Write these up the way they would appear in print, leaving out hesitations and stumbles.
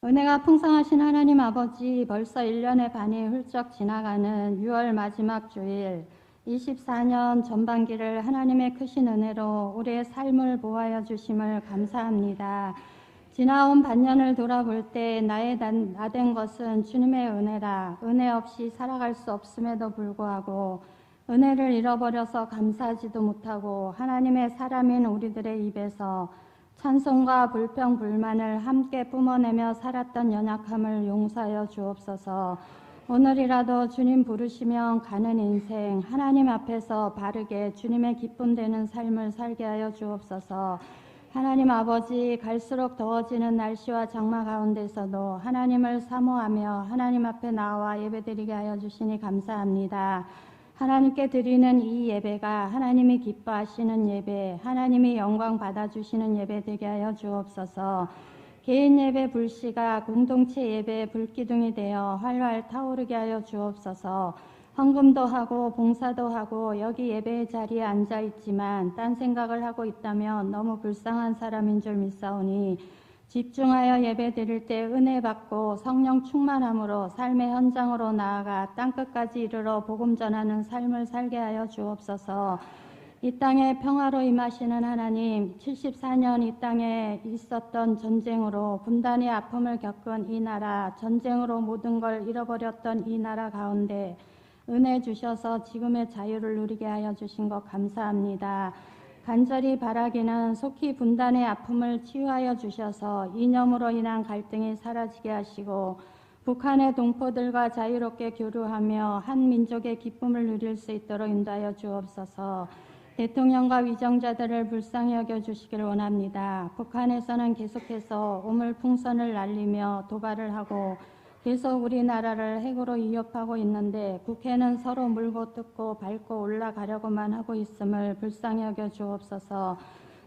은혜가 풍성하신 하나님 아버지, 벌써 1년의 반이 훌쩍 지나가는 6월 마지막 주일, 24년 전반기를 하나님의 크신 은혜로 우리의 삶을 보하여 주심을 감사합니다. 지나온 반년을 돌아볼 때 나된 것은 주님의 은혜라. 은혜 없이 살아갈 수 없음에도 불구하고 은혜를 잃어버려서 감사하지도 못하고 하나님의 사람인 우리들의 입에서 찬송과 불평 불만을 함께 뿜어내며 살았던 연약함을 용서하여 주옵소서. 오늘이라도 주님 부르시면 가는 인생, 하나님 앞에서 바르게 주님의 기쁨 되는 삶을 살게 하여 주옵소서. 하나님 아버지, 갈수록 더워지는 날씨와 장마 가운데서도 하나님을 사모하며 하나님 앞에 나와 예배드리게 하여 주시니 감사합니다. 하나님께 드리는 이 예배가 하나님이 기뻐하시는 예배, 하나님이 영광 받아주시는 예배 되게 하여 주옵소서. 개인 예배 불씨가 공동체 예배의 불기둥이 되어 활활 타오르게 하여 주옵소서. 헌금도 하고 봉사도 하고 여기 예배의 자리에 앉아 있지만 딴 생각을 하고 있다면 너무 불쌍한 사람인 줄 믿사오니 집중하여 예배 드릴 때 은혜 받고 성령 충만함으로 삶의 현장으로 나아가 땅끝까지 이르러 복음 전하는 삶을 살게 하여 주옵소서. 이 땅에 평화로 임하시는 하나님, 74년 이 땅에 있었던 전쟁으로 분단의 아픔을 겪은 이 나라, 전쟁으로 모든 걸 잃어버렸던 이 나라 가운데 은혜 주셔서 지금의 자유를 누리게 하여 주신 것 감사합니다. 간절히 바라기는 속히 분단의 아픔을 치유하여 주셔서 이념으로 인한 갈등이 사라지게 하시고 북한의 동포들과 자유롭게 교류하며 한 민족의 기쁨을 누릴 수 있도록 인도하여 주옵소서. 대통령과 위정자들을 불쌍히 여겨주시길 원합니다. 북한에서는 계속해서 오물풍선을 날리며 도발을 하고 계속 우리나라를 핵으로 위협하고 있는데 국회는 서로 물고 뜯고 밟고 올라가려고만 하고 있음을 불쌍히 여겨 주옵소서.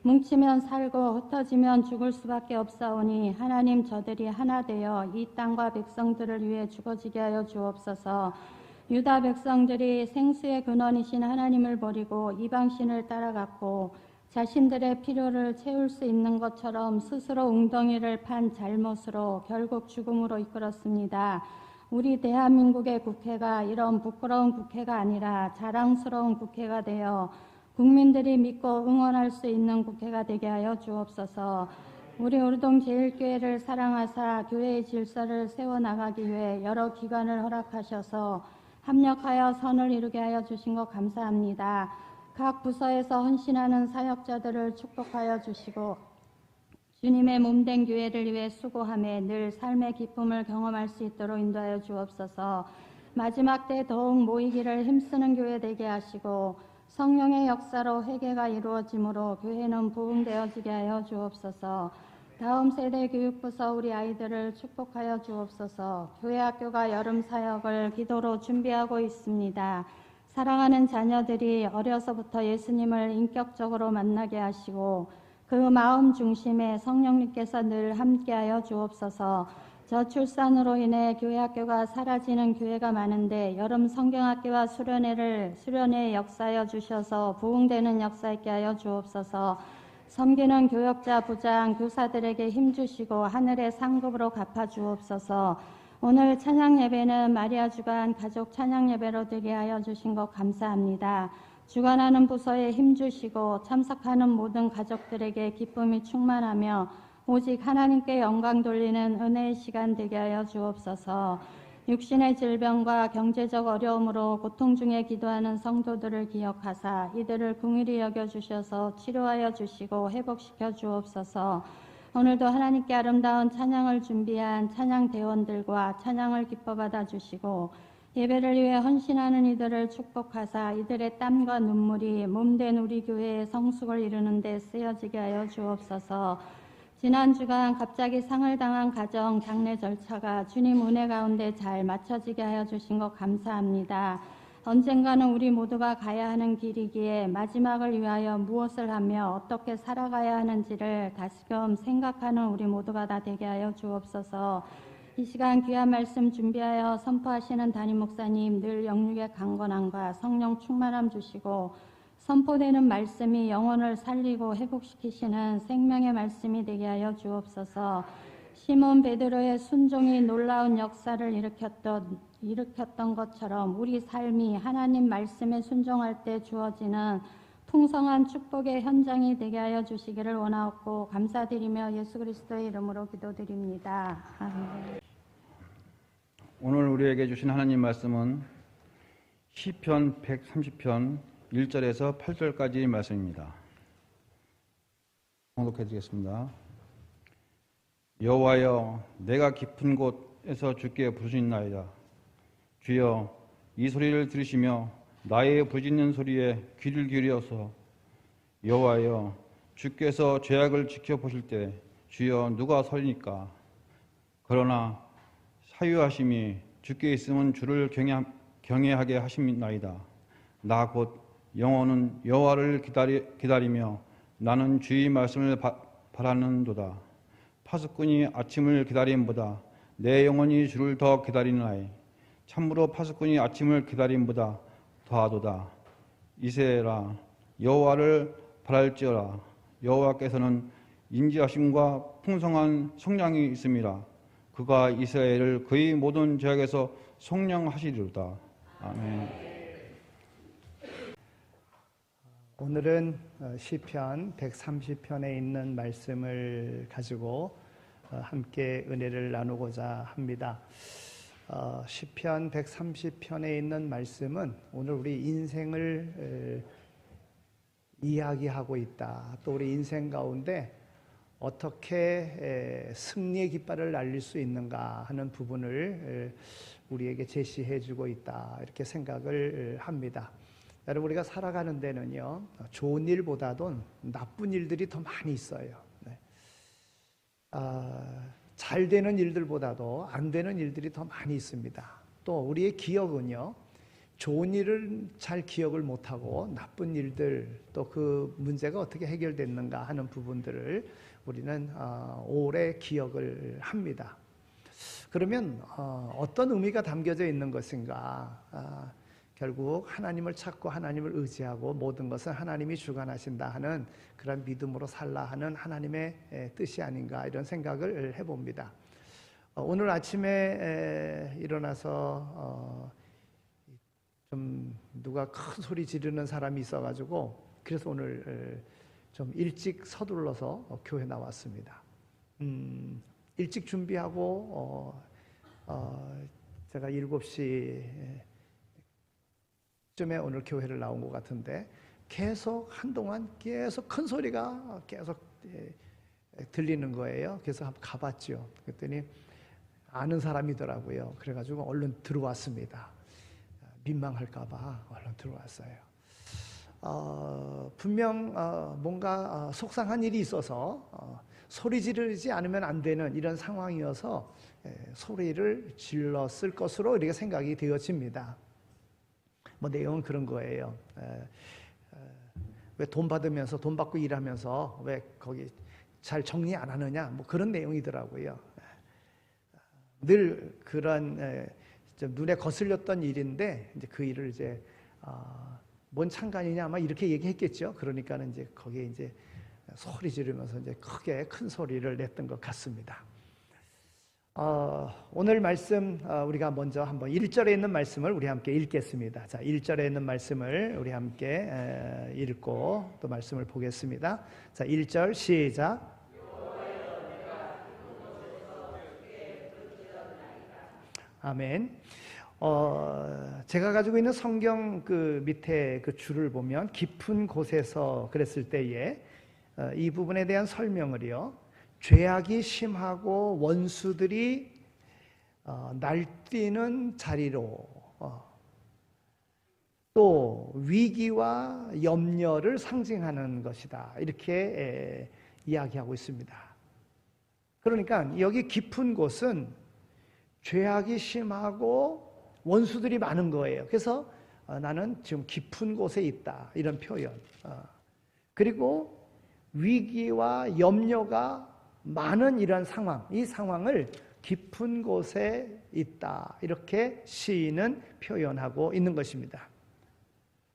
뭉치면 살고 흩어지면 죽을 수밖에 없사오니 하나님 저들이 하나 되어 이 땅과 백성들을 위해 죽어지게 하여 주옵소서. 유다 백성들이 생수의 근원이신 하나님을 버리고 이방신을 따라갔고 자신들의 필요를 채울 수 있는 것처럼 스스로 웅덩이를 판 잘못으로 결국 죽음으로 이끌었습니다. 우리 대한민국의 국회가 이런 부끄러운 국회가 아니라 자랑스러운 국회가 되어 국민들이 믿고 응원할 수 있는 국회가 되게 하여 주옵소서. 우리 우르동 제일교회를 사랑하사 교회의 질서를 세워나가기 위해 여러 기관을 허락하셔서 합력하여 선을 이루게 하여 주신 것 감사합니다. 각 부서에서 헌신하는 사역자들을 축복하여 주시고 주님의 몸된 교회를 위해 수고하며 늘 삶의 기쁨을 경험할 수 있도록 인도하여 주옵소서. 마지막 때 더욱 모이기를 힘쓰는 교회 되게 하시고 성령의 역사로 회개가 이루어지므로 교회는 부흥되어지게 하여 주옵소서. 다음 세대 교육부서 우리 아이들을 축복하여 주옵소서. 교회 학교가 여름 사역을 기도로 준비하고 있습니다. 사랑하는 자녀들이 어려서부터 예수님을 인격적으로 만나게 하시고 그 마음 중심에 성령님께서 늘 함께하여 주옵소서. 저출산으로 인해 교회 학교가 사라지는 교회가 많은데 여름 성경학교와 수련회 역사하여 주셔서 부흥되는 역사 있게 하여 주옵소서. 섬기는 교역자, 부장, 교사들에게 힘주시고 하늘의 상급으로 갚아주옵소서. 오늘 찬양 예배는 마리아 주간 가족 찬양 예배로 되게 하여 주신 것 감사합니다. 주관하는 부서에 힘주시고 참석하는 모든 가족들에게 기쁨이 충만하며 오직 하나님께 영광 돌리는 은혜의 시간 되게 하여 주옵소서. 육신의 질병과 경제적 어려움으로 고통 중에 기도하는 성도들을 기억하사 이들을 긍휼히 여겨주셔서 치료하여 주시고 회복시켜 주옵소서. 오늘도 하나님께 아름다운 찬양을 준비한 찬양 대원들과 찬양을 기뻐 받아 주시고 예배를 위해 헌신하는 이들을 축복하사 이들의 땀과 눈물이 몸된 우리 교회의 성숙을 이루는 데 쓰여지게 하여 주옵소서. 지난 주간 갑자기 상을 당한 가정 장례 절차가 주님 은혜 가운데 잘 맞춰지게 하여 주신 것 감사합니다. 언젠가는 우리 모두가 가야 하는 길이기에 마지막을 위하여 무엇을 하며 어떻게 살아가야 하는지를 다시금 생각하는 우리 모두가 다 되게 하여 주옵소서. 이 시간 귀한 말씀 준비하여 선포하시는 담임 목사님 늘 영육의 강건함과 성령 충만함 주시고 선포되는 말씀이 영혼을 살리고 회복시키시는 생명의 말씀이 되게 하여 주옵소서. 시몬 베드로의 순종이 놀라운 역사를 일으켰던 것처럼 우리 삶이 하나님 말씀에 순종할 때 주어지는 풍성한 축복의 현장이 되게 하여 주시기를 원하옵고 감사드리며 예수 그리스도의 이름으로 기도드립니다. 아멘. 오늘 우리에게 주신 하나님 말씀은 시편 130편 1절에서 8절까지의 말씀입니다. 봉독해 드리겠습니다. 여호와여, 내가 깊은 곳에서 주께 부르짖나이다. 주여, 이 소리를 들으시며 나의 부르짖는 소리에 귀를 기울여서 여호와여, 주께서 죄악을 지켜보실 때 주여 누가 서리니까? 그러나 사유하심이 주께 있으면 주를 경외하게 하심이나이다. 나 곧 영혼은 여호와를 기다리며 나는 주의 말씀을 바라는도다. 파수꾼이 아침을 기다림보다 내 영혼이 주를 더 기다리나이. 참으로 파수꾼이 아침을 기다림보다 더하도다. 이세라, 여호와를 바랄지어라. 여호와께서는 인지하심과 풍성한 속량이 있음이라. 그가 이스라엘을 그의 모든 죄악에서 속량하시리로다. 아멘. 오늘은 시편 130편에 있는 말씀을 가지고 함께 은혜를 나누고자 합니다. 시편 130편에 있는 말씀은 오늘 우리 인생을 이야기하고 있다. 또 우리 인생 가운데 어떻게 승리의 깃발을 날릴 수 있는가 하는 부분을 우리에게 제시해 주고 있다. 이렇게 생각을 합니다. 여러분, 우리가 살아가는 데는요, 좋은 일보다도 나쁜 일들이 더 많이 있어요. 네. 잘 되는 일들보다도 안 되는 일들이 더 많이 있습니다. 또 우리의 기억은요, 좋은 일을 잘 기억을 못하고 나쁜 일들, 또 그 문제가 어떻게 해결됐는가 하는 부분들을 우리는 오래 기억을 합니다. 그러면 어떤 의미가 담겨져 있는 것인가? 결국 하나님을 찾고 하나님을 의지하고 모든 것은 하나님이 주관하신다 하는 그런 믿음으로 살라 하는 하나님의 뜻이 아닌가, 이런 생각을 해봅니다. 오늘 아침에 일어나서 좀 누가 큰 소리 지르는 사람이 있어가지고 그래서 오늘 좀 일찍 서둘러서 교회 나왔습니다. 일찍 준비하고 제가 7시 쯤에 오늘 교회를 나온 것 같은데 계속 한동안 계속 큰 소리가 계속 들리는 거예요. 그래서 한번 가봤죠. 그랬더니 아는 사람이더라고요. 그래가지고 얼른 들어왔습니다. 민망할까봐 얼른 들어왔어요. 분명 뭔가 속상한 일이 있어서 소리 지르지 않으면 안 되는 이런 상황이어서 소리를 질렀을 것으로 이렇게 생각이 되어집니다. 뭐 내용은 그런 거예요. 왜 돈 받으면서, 돈 받고 일하면서 왜 거기 잘 정리 안 하느냐, 뭐 그런 내용이더라고요. 늘 그런 좀 눈에 거슬렸던 일인데 이제 그 일을 이제 뭔 상관이냐 아마 이렇게 얘기했겠죠. 그러니까는 이제 거기에 이제 소리 지르면서 이제 크게 큰 소리를 냈던 것 같습니다. 오늘 말씀 우리가 먼저 한번 1절에 있는 말씀을 우리 함께 읽겠습니다. 자, 1절에 있는 말씀을 우리 함께 읽고 또 말씀을 보겠습니다. 자, 1절 시작. 아멘. 제가 가지고 있는 성경 그 밑에 그 줄을 보면 깊은 곳에서 그랬을 때에 이 부분에 대한 설명을요, 죄악이 심하고 원수들이 날뛰는 자리로 또 위기와 염려를 상징하는 것이다, 이렇게 이야기하고 있습니다. 그러니까 여기 깊은 곳은 죄악이 심하고 원수들이 많은 거예요. 그래서 나는 지금 깊은 곳에 있다, 이런 표현. 그리고 위기와 염려가 많은 이런 상황, 이 상황을 깊은 곳에 있다, 이렇게 시인은 표현하고 있는 것입니다.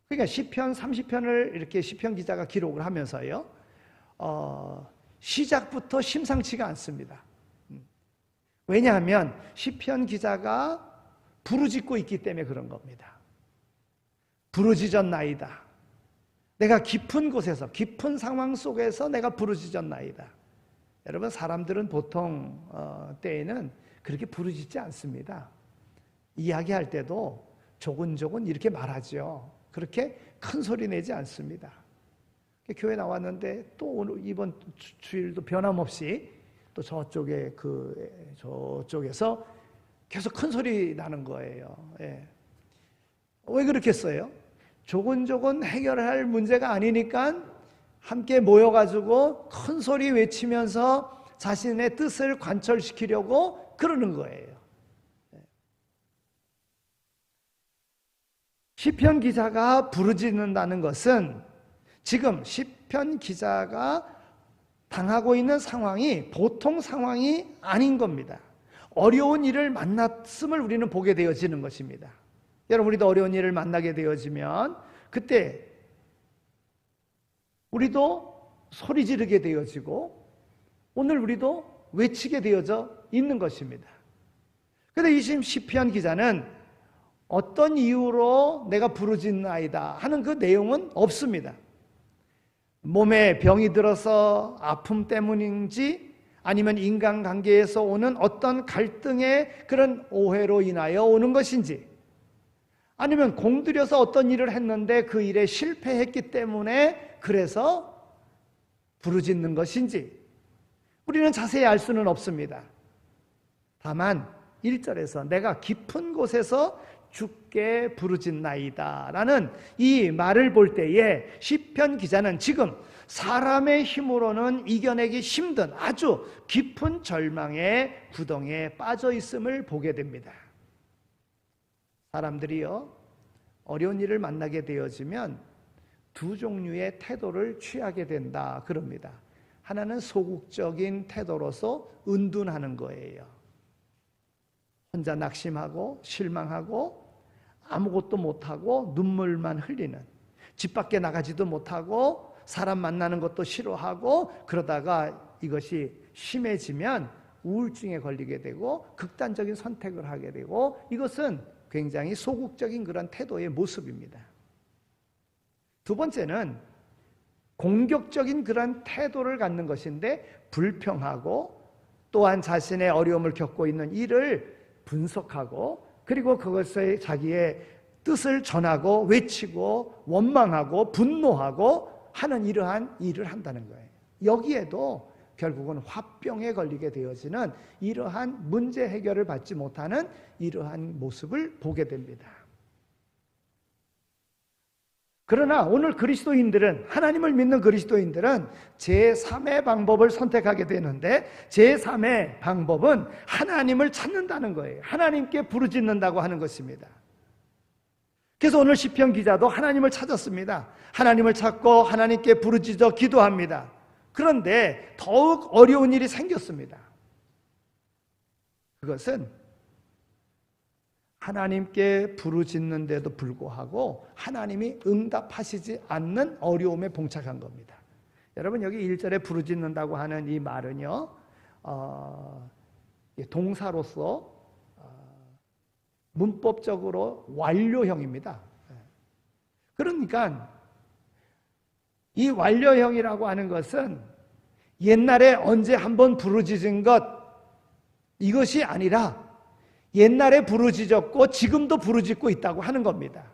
그러니까 시편 30편을 이렇게 시편 기자가 기록을 하면서요, 시작부터 심상치가 않습니다. 왜냐하면 시편 기자가 부르짖고 있기 때문에 그런 겁니다. 부르짖었나이다. 내가 깊은 곳에서, 깊은 상황 속에서 내가 부르짖었나이다. 여러분, 사람들은 보통 때에는 그렇게 부르짖지 않습니다. 이야기할 때도 조곤조곤 이렇게 말하죠. 그렇게 큰 소리 내지 않습니다. 교회 나왔는데 또 오늘 이번 주일도 변함없이 또 저쪽에서 계속 큰 소리 나는 거예요. 예. 왜 그렇겠어요? 조곤조곤 해결할 문제가 아니니까 함께 모여가지고 큰 소리 외치면서 자신의 뜻을 관철시키려고 그러는 거예요. 시편 기자가 부르짖는다는 것은 지금 시편 기자가 당하고 있는 상황이 보통 상황이 아닌 겁니다. 어려운 일을 만났음을 우리는 보게 되어지는 것입니다. 여러분, 우리도 어려운 일을 만나게 되어지면 그때 우리도 소리 지르게 되어지고 오늘 우리도 외치게 되어져 있는 것입니다. 그런데 이 시편 기자는 어떤 이유로 내가 부르짖나이다 하는 그 내용은 없습니다. 몸에 병이 들어서 아픔 때문인지 아니면 인간관계에서 오는 어떤 갈등의 그런 오해로 인하여 오는 것인지 아니면 공들여서 어떤 일을 했는데 그 일에 실패했기 때문에 그래서 부르짖는 것인지 우리는 자세히 알 수는 없습니다. 다만 1절에서 내가 깊은 곳에서 주께 부르짖나이다 라는 이 말을 볼 때에 시편 기자는 지금 사람의 힘으로는 이겨내기 힘든 아주 깊은 절망의 구덩이에 빠져 있음을 보게 됩니다. 사람들이요, 어려운 일을 만나게 되어지면 두 종류의 태도를 취하게 된다 그럽니다. 하나는 소극적인 태도로서 은둔하는 거예요. 혼자 낙심하고 실망하고 아무것도 못하고 눈물만 흘리는, 집 밖에 나가지도 못하고 사람 만나는 것도 싫어하고 그러다가 이것이 심해지면 우울증에 걸리게 되고 극단적인 선택을 하게 되고 이것은 굉장히 소극적인 그런 태도의 모습입니다. 두 번째는 공격적인 그런 태도를 갖는 것인데 불평하고 또한 자신의 어려움을 겪고 있는 일을 분석하고 그리고 그것에 자기의 뜻을 전하고 외치고 원망하고 분노하고 하는 이러한 일을 한다는 거예요. 여기에도 결국은 화병에 걸리게 되어지는 이러한 문제 해결을 받지 못하는 이러한 모습을 보게 됩니다. 그러나 오늘 그리스도인들은, 하나님을 믿는 그리스도인들은 제3의 방법을 선택하게 되는데 제3의 방법은 하나님을 찾는다는 거예요. 하나님께 부르짖는다고 하는 것입니다. 그래서 오늘 시편 기자도 하나님을 찾았습니다. 하나님을 찾고 하나님께 부르짖어 기도합니다. 그런데 더욱 어려운 일이 생겼습니다. 그것은 하나님께 부르짖는데도 불구하고 하나님이 응답하시지 않는 어려움에 봉착한 겁니다. 여러분, 여기 1절에 부르짖는다고 하는 이 말은요, 동사로서 문법적으로 완료형입니다. 그러니까 이 완료형이라고 하는 것은 옛날에 언제 한번 부르짖은 것, 이것이 아니라 옛날에 부르짖었고 지금도 부르짖고 있다고 하는 겁니다.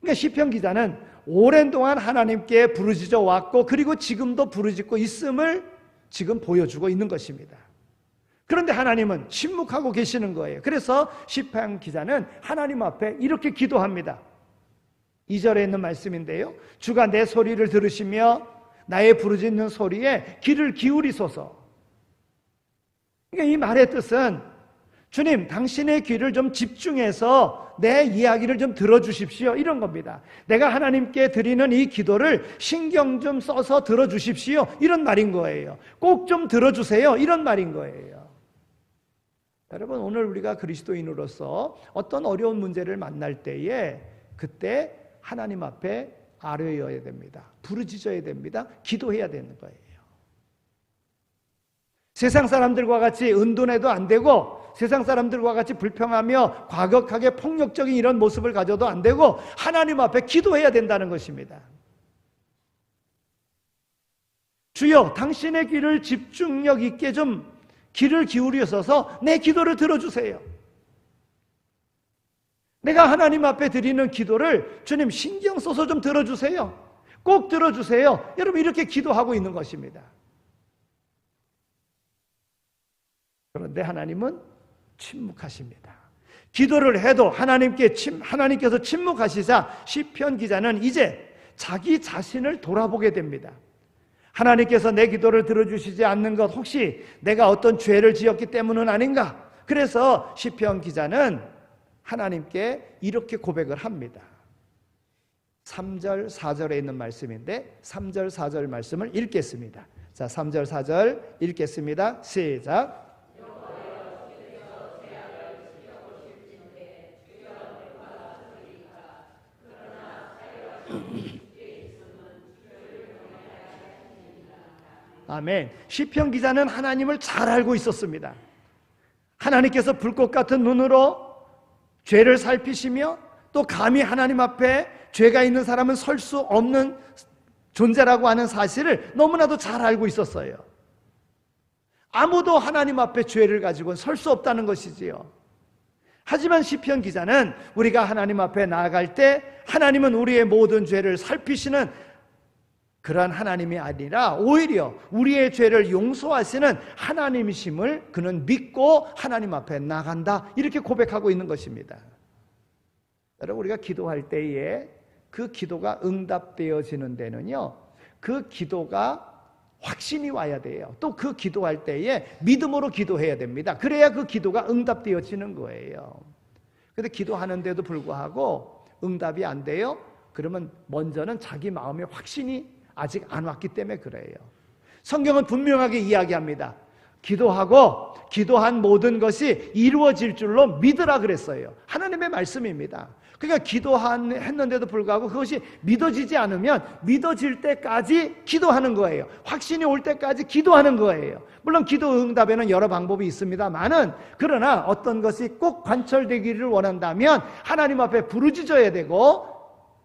그러니까 시편 기자는 오랜 동안 하나님께 부르짖어 왔고 그리고 지금도 부르짖고 있음을 지금 보여주고 있는 것입니다. 그런데 하나님은 침묵하고 계시는 거예요. 그래서 시편 기자는 하나님 앞에 이렇게 기도합니다. 2절에 있는 말씀인데요, 주가 내 소리를 들으시며 나의 부르짖는 소리에 귀를 기울이소서. 그러니까 이 말의 뜻은 주님, 당신의 귀를 좀 집중해서 내 이야기를 좀 들어주십시오, 이런 겁니다. 내가 하나님께 드리는 이 기도를 신경 좀 써서 들어주십시오, 이런 말인 거예요. 꼭 좀 들어주세요, 이런 말인 거예요. 여러분, 오늘 우리가 그리스도인으로서 어떤 어려운 문제를 만날 때에 그때 하나님 앞에 아뢰어야 됩니다. 부르짖어야 됩니다. 기도해야 되는 거예요. 세상 사람들과 같이 은둔해도 안 되고 세상 사람들과 같이 불평하며 과격하게 폭력적인 이런 모습을 가져도 안 되고 하나님 앞에 기도해야 된다는 것입니다. 주여, 당신의 귀를 집중력 있게 좀 귀를 기울이셔서 내 기도를 들어주세요. 내가 하나님 앞에 드리는 기도를 주님 신경 써서 좀 들어주세요. 꼭 들어주세요. 여러분, 이렇게 기도하고 있는 것입니다. 그런데 하나님은 침묵하십니다. 기도를 해도 하나님께서 침묵하시자 시편 기자는 이제 자기 자신을 돌아보게 됩니다. 하나님께서 내 기도를 들어주시지 않는 것 혹시 내가 어떤 죄를 지었기 때문은 아닌가? 그래서 시편 기자는 하나님께 이렇게 고백을 합니다. 3절 4절에 있는 말씀인데 3절 4절 말씀을 읽겠습니다. 자, 3절 4절 읽겠습니다. 시작. 아멘. 시편 기자는 하나님을 잘 알고 있었습니다. 하나님께서 불꽃 같은 눈으로 죄를 살피시며 또 감히 하나님 앞에 죄가 있는 사람은 설 수 없는 존재라고 하는 사실을 너무나도 잘 알고 있었어요. 아무도 하나님 앞에 죄를 가지고는 설 수 없다는 것이지요. 하지만 시편 기자는 우리가 하나님 앞에 나아갈 때 하나님은 우리의 모든 죄를 살피시는 그러한 하나님이 아니라 오히려 우리의 죄를 용서하시는 하나님이심을 그는 믿고 하나님 앞에 나간다, 이렇게 고백하고 있는 것입니다. 여러분, 우리가 기도할 때에 그 기도가 응답되어지는 데는요, 그 기도가 확신이 와야 돼요. 또 그 기도할 때에 믿음으로 기도해야 됩니다. 그래야 그 기도가 응답되어지는 거예요. 그런데 기도하는데도 불구하고 응답이 안 돼요? 그러면 먼저는 자기 마음의 확신이 아직 안 왔기 때문에 그래요. 성경은 분명하게 이야기합니다. 기도하고 기도한 모든 것이 이루어질 줄로 믿으라 그랬어요. 하나님의 말씀입니다. 그러니까 기도했는데도 불구하고 그것이 믿어지지 않으면 믿어질 때까지 기도하는 거예요. 확신이 올 때까지 기도하는 거예요. 물론 기도 응답에는 여러 방법이 있습니다만은, 그러나 어떤 것이 꼭 관철되기를 원한다면 하나님 앞에 부르짖어야 되고,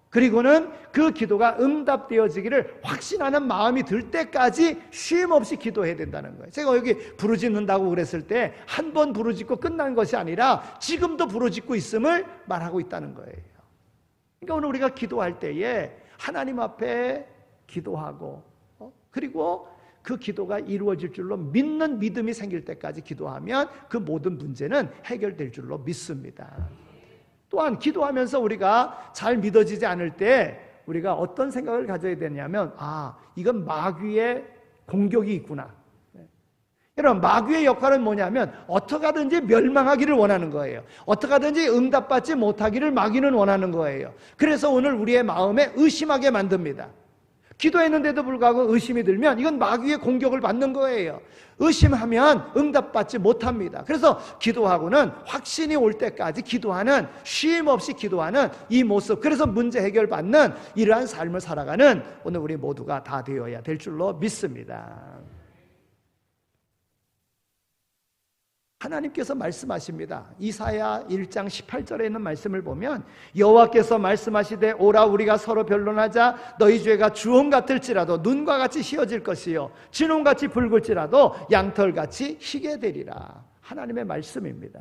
그리고는 그 기도가 응답되어지기를 확신하는 마음이 들 때까지 쉼 없이 기도해야 된다는 거예요. 제가 여기 부르짖는다고 그랬을 때 한 번 부르짖고 끝난 것이 아니라 지금도 부르짖고 있음을 말하고 있다는 거예요. 그러니까 오늘 우리가 기도할 때에 하나님 앞에 기도하고 그리고 그 기도가 이루어질 줄로 믿는 믿음이 생길 때까지 기도하면 그 모든 문제는 해결될 줄로 믿습니다. 또한 기도하면서 우리가 잘 믿어지지 않을 때 우리가 어떤 생각을 가져야 되냐면, 이건 마귀의 공격이 있구나. 여러분, 마귀의 역할은 뭐냐면 어떻게 하든지 멸망하기를 원하는 거예요. 어떻게 하든지 응답받지 못하기를 마귀는 원하는 거예요. 그래서 오늘 우리의 마음에 의심하게 만듭니다. 기도했는데도 불구하고 의심이 들면 이건 마귀의 공격을 받는 거예요. 의심하면 응답받지 못합니다. 그래서 기도하고는 확신이 올 때까지 기도하는, 쉼 없이 기도하는 이 모습, 그래서 문제 해결받는 이러한 삶을 살아가는 오늘 우리 모두가 다 되어야 될 줄로 믿습니다. 하나님께서 말씀하십니다. 이사야 1장 18절에 있는 말씀을 보면 여호와께서 말씀하시되 오라 우리가 서로 변론하자. 너희 죄가 주홍 같을지라도 눈과 같이 희어질 것이요 진홍같이 붉을지라도 양털같이 희게 되리라. 하나님의 말씀입니다.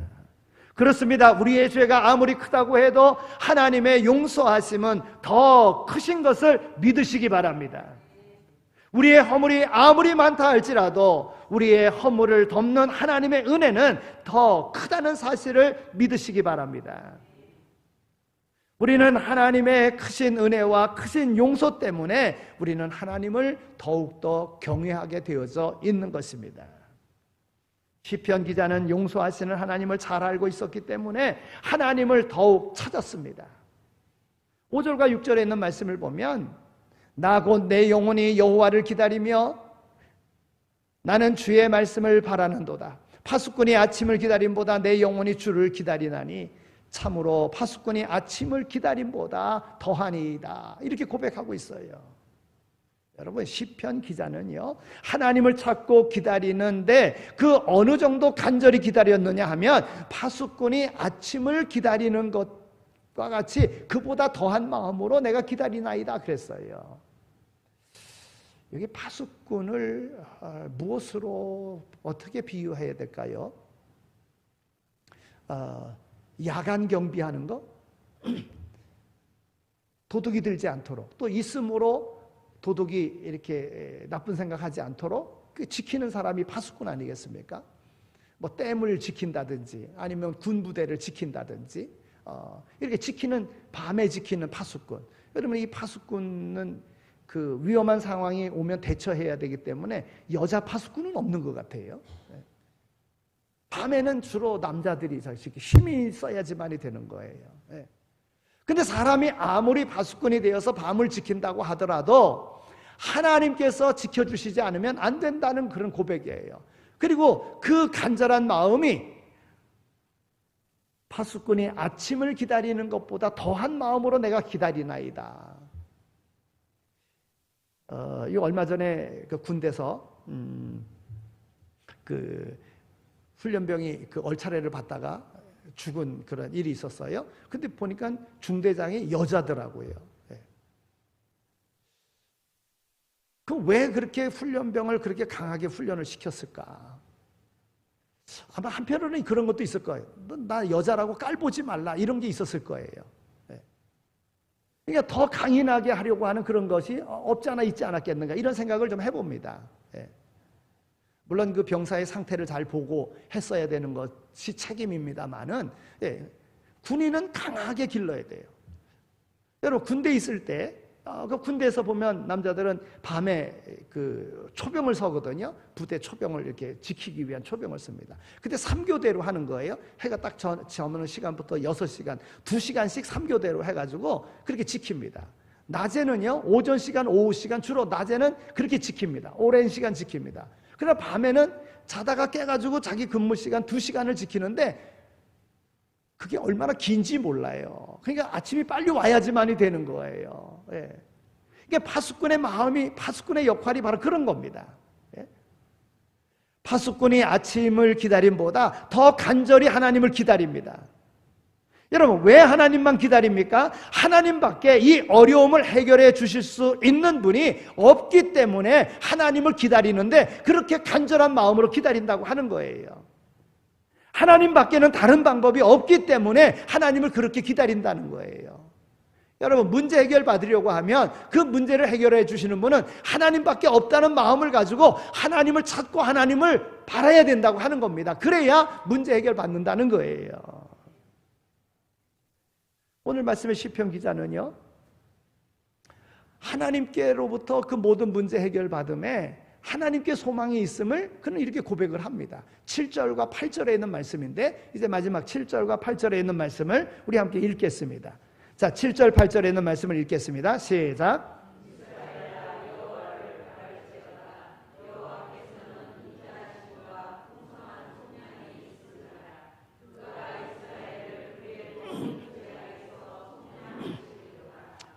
그렇습니다. 우리의 죄가 아무리 크다고 해도 하나님의 용서하심은 더 크신 것을 믿으시기 바랍니다. 우리의 허물이 아무리 많다 할지라도 우리의 허물을 덮는 하나님의 은혜는 더 크다는 사실을 믿으시기 바랍니다. 우리는 하나님의 크신 은혜와 크신 용서 때문에 우리는 하나님을 더욱더 경외하게 되어져 있는 것입니다. 시편 기자는 용서하시는 하나님을 잘 알고 있었기 때문에 하나님을 더욱 찾았습니다. 5절과 6절에 있는 말씀을 보면 나 곧 내 영혼이 여호와를 기다리며 나는 주의 말씀을 바라는도다. 파수꾼이 아침을 기다림보다 내 영혼이 주를 기다리나니 참으로 파수꾼이 아침을 기다림보다 더하니이다. 이렇게 고백하고 있어요. 여러분, 시편 기자는요, 하나님을 찾고 기다리는데 그 어느 정도 간절히 기다렸느냐 하면 파수꾼이 아침을 기다리는 것과 같이 그보다 더한 마음으로 내가 기다리나이다 그랬어요. 여기 파수꾼을 무엇으로 어떻게 비유해야 될까요? 야간 경비하는 거, 도둑이 들지 않도록, 또 있음으로 도둑이 이렇게 나쁜 생각하지 않도록 지키는 사람이 파수꾼 아니겠습니까? 뭐 댐을 지킨다든지 아니면 군부대를 지킨다든지 이렇게 지키는, 밤에 지키는 파수꾼. 여러분, 이 파수꾼은 그 위험한 상황이 오면 대처해야 되기 때문에 여자 파수꾼은 없는 것 같아요. 밤에는 주로 남자들이 힘이 써야지만이 되는 거예요. 근데 사람이 아무리 파수꾼이 되어서 밤을 지킨다고 하더라도 하나님께서 지켜주시지 않으면 안 된다는 그런 고백이에요. 그리고 그 간절한 마음이 파수꾼이 아침을 기다리는 것보다 더한 마음으로 내가 기다리나이다. 이 얼마 전에 그 군대에서 그 훈련병이 그 얼차례를 받다가 죽은 그런 일이 있었어요. 근데 보니까 중대장이 여자더라고요. 그럼 왜 그렇게 훈련병을 그렇게 강하게 훈련을 시켰을까? 아마 한편으로는 그런 것도 있을 거예요. 나 여자라고 깔보지 말라, 이런 게 있었을 거예요. 그러니까 더 강인하게 하려고 하는 그런 것이 없지 않아 있지 않았겠는가, 이런 생각을 좀 해봅니다. 물론 그 병사의 상태를 잘 보고 했어야 되는 것이 책임입니다만은, 군인은 강하게 길러야 돼요. 여러분, 군대에 있을 때, 그 군대에서 보면 남자들은 밤에 그 초병을 서거든요. 부대 초병을 이렇게 지키기 위한 초병을 씁니다. 그때 3교대로 하는 거예요. 해가 딱 저무는 시간부터 6시간, 2시간씩 3교대로 해가지고 그렇게 지킵니다. 낮에는요, 오전 시간, 오후 시간, 주로 낮에는 그렇게 지킵니다. 오랜 시간 지킵니다. 그러나 밤에는 자다가 깨가지고 자기 근무 시간 2시간을 지키는데 그게 얼마나 긴지 몰라요. 그러니까 아침이 빨리 와야지만이 되는 거예요. 그러니까 파수꾼의 마음이, 파수꾼의 역할이 바로 그런 겁니다. 파수꾼이 아침을 기다림보다 더 간절히 하나님을 기다립니다. 여러분, 왜 하나님만 기다립니까? 하나님밖에 이 어려움을 해결해 주실 수 있는 분이 없기 때문에 하나님을 기다리는데 그렇게 간절한 마음으로 기다린다고 하는 거예요. 하나님밖에는 다른 방법이 없기 때문에 하나님을 그렇게 기다린다는 거예요. 여러분, 문제 해결 받으려고 하면 그 문제를 해결해 주시는 분은 하나님밖에 없다는 마음을 가지고 하나님을 찾고 하나님을 바라야 된다고 하는 겁니다. 그래야 문제 해결 받는다는 거예요. 오늘 말씀의 시편 기자는요, 하나님께로부터 그 모든 문제 해결 받음에 하나님께 소망이 있음을 그는 이렇게 고백을 합니다. 7절과 8절에 있는 말씀인데, 이제 마지막 7절과 8절에 있는 말씀을 우리 함께 읽겠습니다. 자, 7절 8절에 있는 말씀을 읽겠습니다. 시작.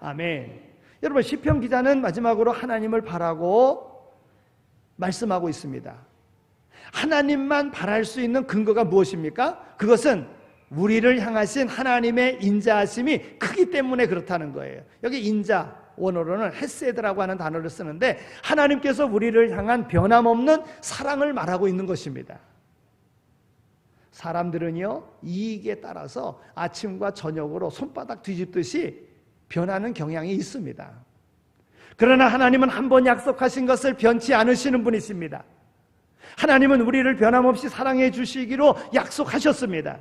아멘. 여러분, 시편 기자는 마지막으로 하나님을 바라고 말씀하고 있습니다. 하나님만 바랄 수 있는 근거가 무엇입니까? 그것은 우리를 향하신 하나님의 인자하심이 크기 때문에 그렇다는 거예요. 여기 인자, 원어로는 헤세드라고 하는 단어를 쓰는데 하나님께서 우리를 향한 변함없는 사랑을 말하고 있는 것입니다. 사람들은요, 이익에 따라서 아침과 저녁으로 손바닥 뒤집듯이 변하는 경향이 있습니다. 그러나 하나님은 한 번 약속하신 것을 변치 않으시는 분이십니다. 하나님은 우리를 변함없이 사랑해 주시기로 약속하셨습니다.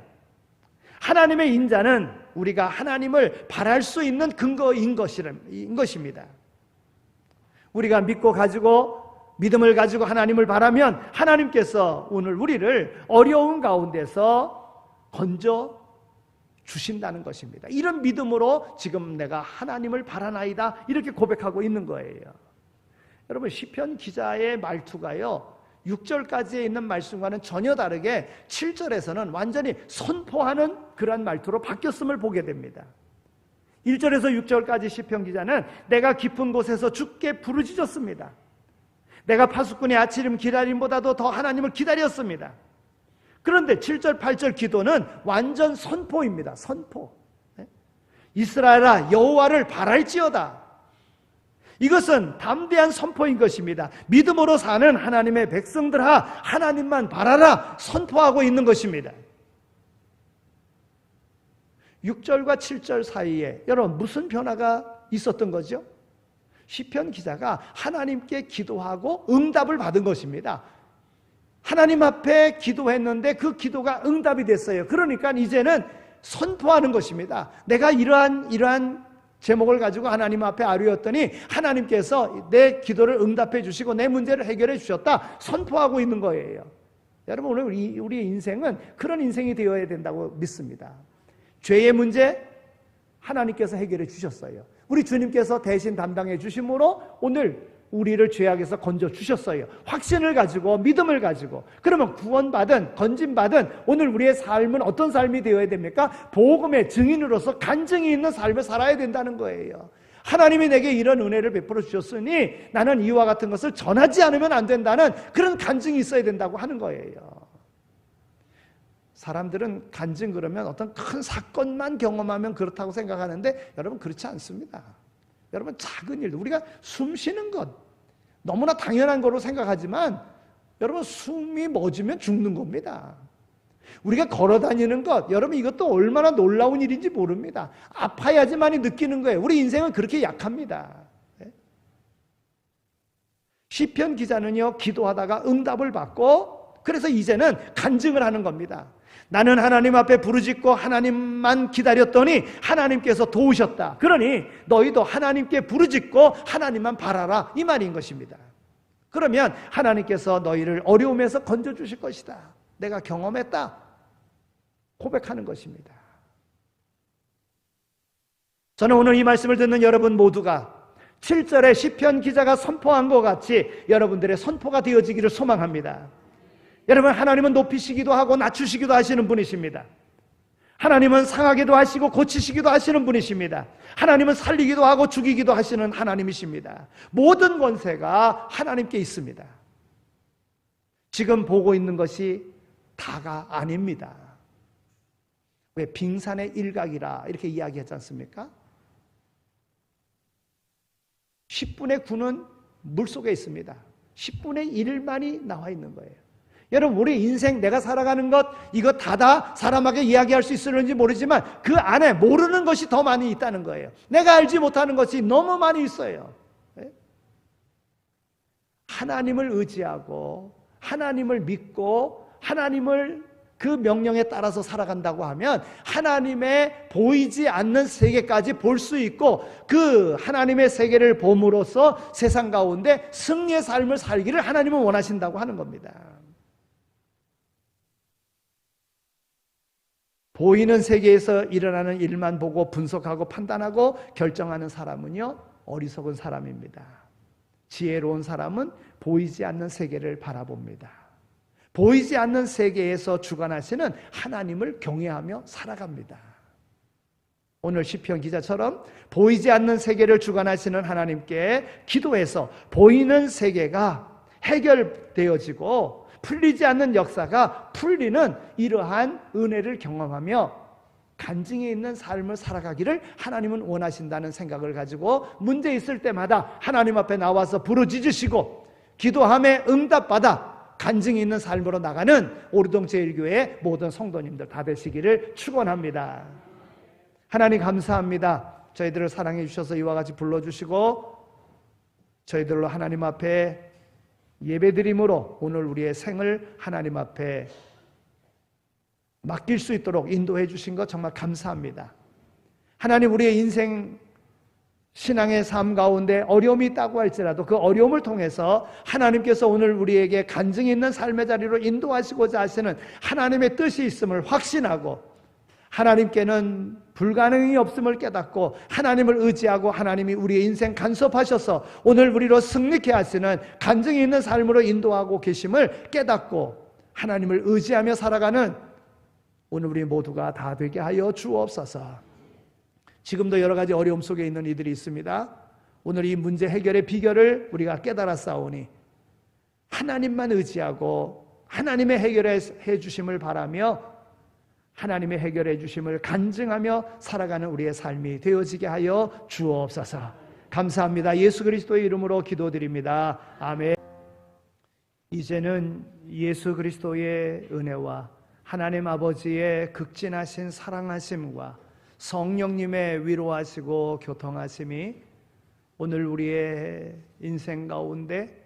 하나님의 인자는 우리가 하나님을 바랄 수 있는 근거인 것입니다. 우리가 믿고 가지고 믿음을 가지고 하나님을 바라면 하나님께서 오늘 우리를 어려운 가운데서 건져 주신다는 것입니다. 이런 믿음으로 지금 내가 하나님을 바라나이다, 이렇게 고백하고 있는 거예요. 여러분, 시편 기자의 말투가요, 6절까지에 있는 말씀과는 전혀 다르게 7절에서는 완전히 선포하는 그러한 말투로 바뀌었음을 보게 됩니다. 1절에서 6절까지 시편 기자는 내가 깊은 곳에서 주께 부르짖었습니다. 내가 파수꾼의 아침 기다림보다도 더 하나님을 기다렸습니다. 그런데 7절, 8절 기도는 완전 선포입니다. 선포. 이스라엘아 여호와를 바랄지어다. 이것은 담대한 선포인 것입니다. 믿음으로 사는 하나님의 백성들아 하나님만 바라라 선포하고 있는 것입니다. 6절과 7절 사이에 여러분 무슨 변화가 있었던 거죠? 시편 기자가 하나님께 기도하고 응답을 받은 것입니다. 하나님 앞에 기도했는데 그 기도가 응답이 됐어요. 그러니까 이제는 선포하는 것입니다. 내가 이러한 제목을 가지고 하나님 앞에 아뢰었더니 하나님께서 내 기도를 응답해 주시고 내 문제를 해결해 주셨다. 선포하고 있는 거예요. 여러분 오늘 우리의 인생은 그런 인생이 되어야 된다고 믿습니다. 죄의 문제 하나님께서 해결해 주셨어요. 우리 주님께서 대신 담당해 주심으로 오늘 우리를 죄악에서 건져 주셨어요. 확신을 가지고 믿음을 가지고. 그러면 구원받은 건진받은 오늘 우리의 삶은 어떤 삶이 되어야 됩니까? 복음의 증인으로서 간증이 있는 삶을 살아야 된다는 거예요. 하나님이 내게 이런 은혜를 베풀어 주셨으니 나는 이와 같은 것을 전하지 않으면 안 된다는 그런 간증이 있어야 된다고 하는 거예요. 사람들은 간증 그러면 어떤 큰 사건만 경험하면 그렇다고 생각하는데 여러분 그렇지 않습니다. 여러분 작은 일, 우리가 숨 쉬는 것 너무나 당연한 거로 생각하지만 여러분 숨이 멎으면 죽는 겁니다. 우리가 걸어 다니는 것 여러분 이것도 얼마나 놀라운 일인지 모릅니다. 아파야지만이 느끼는 거예요. 우리 인생은 그렇게 약합니다. 시편 기자는요 기도하다가 응답을 받고 그래서 이제는 간증을 하는 겁니다. 나는 하나님 앞에 부르짖고 하나님만 기다렸더니 하나님께서 도우셨다. 그러니 너희도 하나님께 부르짖고 하나님만 바라라 이 말인 것입니다. 그러면 하나님께서 너희를 어려움에서 건져주실 것이다. 내가 경험했다 고백하는 것입니다. 저는 오늘 이 말씀을 듣는 여러분 모두가 7절에 시편 기자가 선포한 것 같이 여러분들의 선포가 되어지기를 소망합니다. 여러분 하나님은 높이시기도 하고 낮추시기도 하시는 분이십니다. 하나님은 상하기도 하시고 고치시기도 하시는 분이십니다. 하나님은 살리기도 하고 죽이기도 하시는 하나님이십니다. 모든 권세가 하나님께 있습니다. 지금 보고 있는 것이 다가 아닙니다. 왜 빙산의 일각이라 이렇게 이야기했지 않습니까? 10분의 9는 물속에 있습니다. 10분의 1만이 나와 있는 거예요. 여러분 우리 인생 내가 살아가는 것 이거 다다 사람에게 이야기할 수 있을는지 모르지만 그 안에 모르는 것이 더 많이 있다는 거예요. 내가 알지 못하는 것이 너무 많이 있어요. 하나님을 의지하고 하나님을 믿고 하나님을 그 명령에 따라서 살아간다고 하면 하나님의 보이지 않는 세계까지 볼 수 있고 그 하나님의 세계를 봄으로써 세상 가운데 승리의 삶을 살기를 하나님은 원하신다고 하는 겁니다. 보이는 세계에서 일어나는 일만 보고 분석하고 판단하고 결정하는 사람은요 어리석은 사람입니다. 지혜로운 사람은 보이지 않는 세계를 바라봅니다. 보이지 않는 세계에서 주관하시는 하나님을 경외하며 살아갑니다. 오늘 시편 기자처럼 보이지 않는 세계를 주관하시는 하나님께 기도해서 보이는 세계가 해결되어지고 풀리지 않는 역사가 풀리는 이러한 은혜를 경험하며 간증이 있는 삶을 살아가기를 하나님은 원하신다는 생각을 가지고 문제 있을 때마다 하나님 앞에 나와서 부르짖으시고 기도함에 응답받아 간증이 있는 삶으로 나가는 오르동 제1교회 모든 성도님들 다 되시기를 축원합니다. 하나님 감사합니다. 저희들을 사랑해 주셔서 이와 같이 불러주시고 저희들로 하나님 앞에 예배드림으로 오늘 우리의 생을 하나님 앞에 맡길 수 있도록 인도해 주신 것 정말 감사합니다. 하나님 우리의 인생 신앙의 삶 가운데 어려움이 있다고 할지라도 그 어려움을 통해서 하나님께서 오늘 우리에게 간증이 있는 삶의 자리로 인도하시고자 하시는 하나님의 뜻이 있음을 확신하고 하나님께는 불가능이 없음을 깨닫고 하나님을 의지하고 하나님이 우리의 인생 간섭하셔서 오늘 우리로 승리케 하시는 간증이 있는 삶으로 인도하고 계심을 깨닫고 하나님을 의지하며 살아가는 오늘 우리 모두가 다 되게 하여 주옵소서. 지금도 여러 가지 어려움 속에 있는 이들이 있습니다. 오늘 이 문제 해결의 비결을 우리가 깨달았사오니 하나님만 의지하고 하나님의 해결해 주심을 바라며 하나님의 해결해 주심을 간증하며 살아가는 우리의 삶이 되어지게 하여 주옵소서. 감사합니다. 예수 그리스도의 이름으로 기도드립니다. 아멘. 이제는 예수 그리스도의 은혜와 하나님 아버지의 극진하신 사랑하심과 성령님의 위로하시고 교통하심이 오늘 우리의 인생 가운데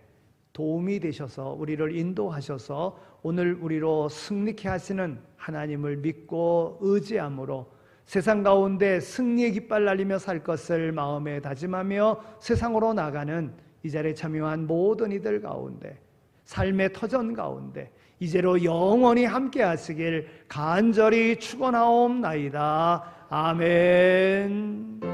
도움이 되셔서 우리를 인도하셔서 오늘 우리로 승리케 하시는 하나님을 믿고 의지함으로 세상 가운데 승리의 깃발 날리며 살 것을 마음에 다짐하며 세상으로 나가는 이 자리에 참여한 모든 이들 가운데 삶의 터전 가운데 이제로 영원히 함께 하시길 간절히 축원하옵나이다. 아멘.